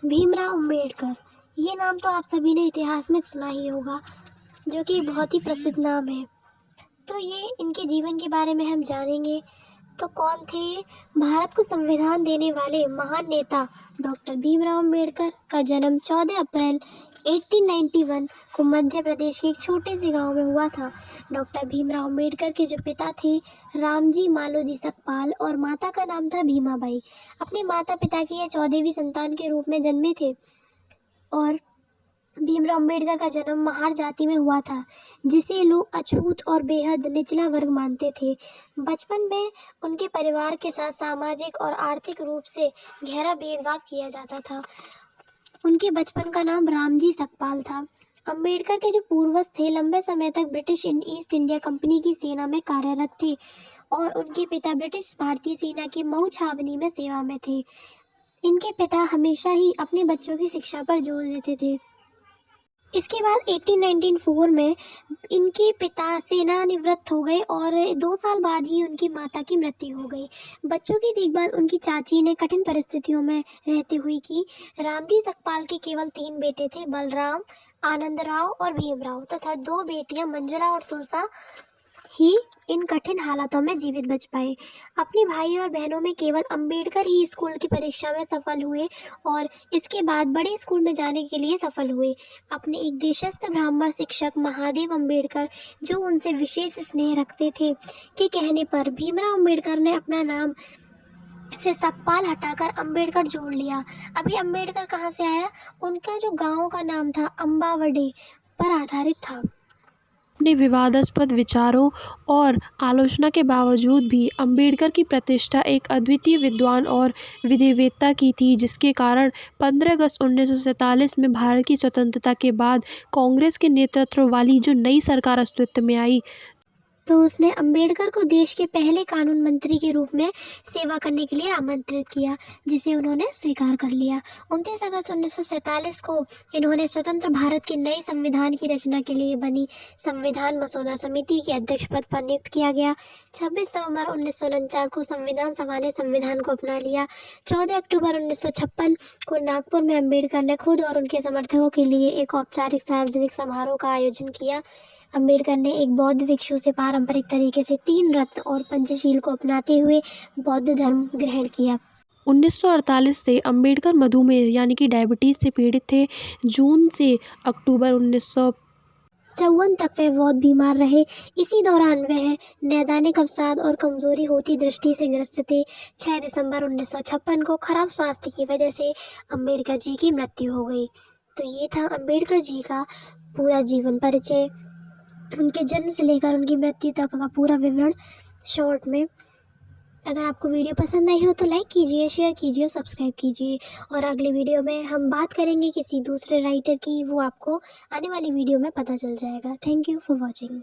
भीमराव अम्बेडकर, ये नाम तो आप सभी ने इतिहास में सुना ही होगा, जो कि बहुत ही प्रसिद्ध नाम है। तो ये इनके जीवन के बारे में हम जानेंगे। तो कौन थे? भारत को संविधान देने वाले महान नेता डॉक्टर भीमराव अम्बेडकर का जन्म 14 अप्रैल 1891 को मध्य प्रदेश के एक छोटे से गांव में हुआ था। डॉक्टर भीमराव अम्बेडकर के जो पिता थे रामजी मालोजी सकपाल और माता का नाम था भीमाबाई। अपने माता पिता की यह 14वीं संतान के रूप में जन्मे थे और भीमराव अम्बेडकर का जन्म महार जाति में हुआ था, जिसे लोग अछूत और बेहद निचला वर्ग मानते थे। बचपन में उनके परिवार के साथ सामाजिक और आर्थिक रूप से गहरा भेदभाव किया जाता था। उनके बचपन का नाम रामजी सकपाल था। अम्बेडकर के जो पूर्वज थे लंबे समय तक ब्रिटिश ईस्ट इंडिया कंपनी की सेना में कार्यरत थे और उनके पिता ब्रिटिश भारतीय सेना की मऊ छावनी में सेवा में थे। इनके पिता हमेशा ही अपने बच्चों की शिक्षा पर जोर देते थे। इसके बाद 1894 में इनके पिता सेवानिवृत्त हो गए और 2 साल बाद ही उनकी माता की मृत्यु हो गई। बच्चों की देखभाल उनकी चाची ने कठिन परिस्थितियों में रहते हुए की। रामजी सकपाल के केवल 3 बेटे थे, बलराम, आनंदराव और भीमराव, तथा 2 बेटियां मंजुला और तुलसा ही इन कठिन हालातों में जीवित बच पाए। अपने भाई और बहनों में केवल अम्बेडकर ही स्कूल की परीक्षा में सफल हुए और इसके बाद बड़े स्कूल में जाने के लिए सफल हुए। अपने एक देशस्थ ब्राह्मण शिक्षक महादेव अम्बेडकर, जो उनसे विशेष स्नेह रखते थे, के कहने पर भीमराव अम्बेडकर ने अपना नाम से सकपाल हटाकर अम्बेडकर जोड़ लिया। अभी अम्बेडकर कहाँ से आया? उनका जो गांव का नाम था अम्बावडे पर आधारित था। अपने विवादास्पद विचारों और आलोचना के बावजूद भी अम्बेडकर की प्रतिष्ठा एक अद्वितीय विद्वान और विधिवेत्ता की थी, जिसके कारण 15 अगस्त 1947 में भारत की स्वतंत्रता के बाद कांग्रेस के नेतृत्व वाली जो नई सरकार अस्तित्व में आई, तो उसने अम्बेडकर को देश के पहले कानून मंत्री के रूप में सेवा करने के लिए आमंत्रित किया, जिसे उन्होंने स्वीकार कर लिया। 29 अगस्त 1947 को इन्होंने स्वतंत्र भारत के नए संविधान की रचना के लिए बनी संविधान मसौदा समिति के अध्यक्ष पद पर नियुक्त किया गया। 26 नवंबर 1949 को संविधान सभा ने संविधान को अपना लिया। 14 अक्टूबर 1956 को नागपुर में अम्बेडकर ने खुद और उनके समर्थकों के लिए एक औपचारिक सार्वजनिक समारोह का आयोजन किया। अम्बेडकर ने एक बौद्ध भिक्षु से पारंपरिक तरीके से 3 रत्न और पंचशील को अपनाते हुए बौद्ध धर्म ग्रहण किया। 1948 से अम्बेडकर मधुमेह यानी कि डायबिटीज से पीड़ित थे। जून से अक्टूबर 1954 तक वे बहुत बीमार रहे। इसी दौरान वह नैदानिक अवसाद और कमजोरी होती दृष्टि से ग्रस्त थे। 6 दिसंबर 1956 को खराब स्वास्थ्य की वजह से अम्बेडकर जी की मृत्यु हो गई। तो ये था अम्बेडकर जी का पूरा जीवन परिचय, उनके जन्म से लेकर उनकी मृत्यु तक का पूरा विवरण शॉर्ट में। अगर आपको वीडियो पसंद आई हो तो लाइक कीजिए, शेयर कीजिए, सब्सक्राइब कीजिए। और अगले वीडियो में हम बात करेंगे किसी दूसरे राइटर की, वो आपको आने वाली वीडियो में पता चल जाएगा। Thank you for watching.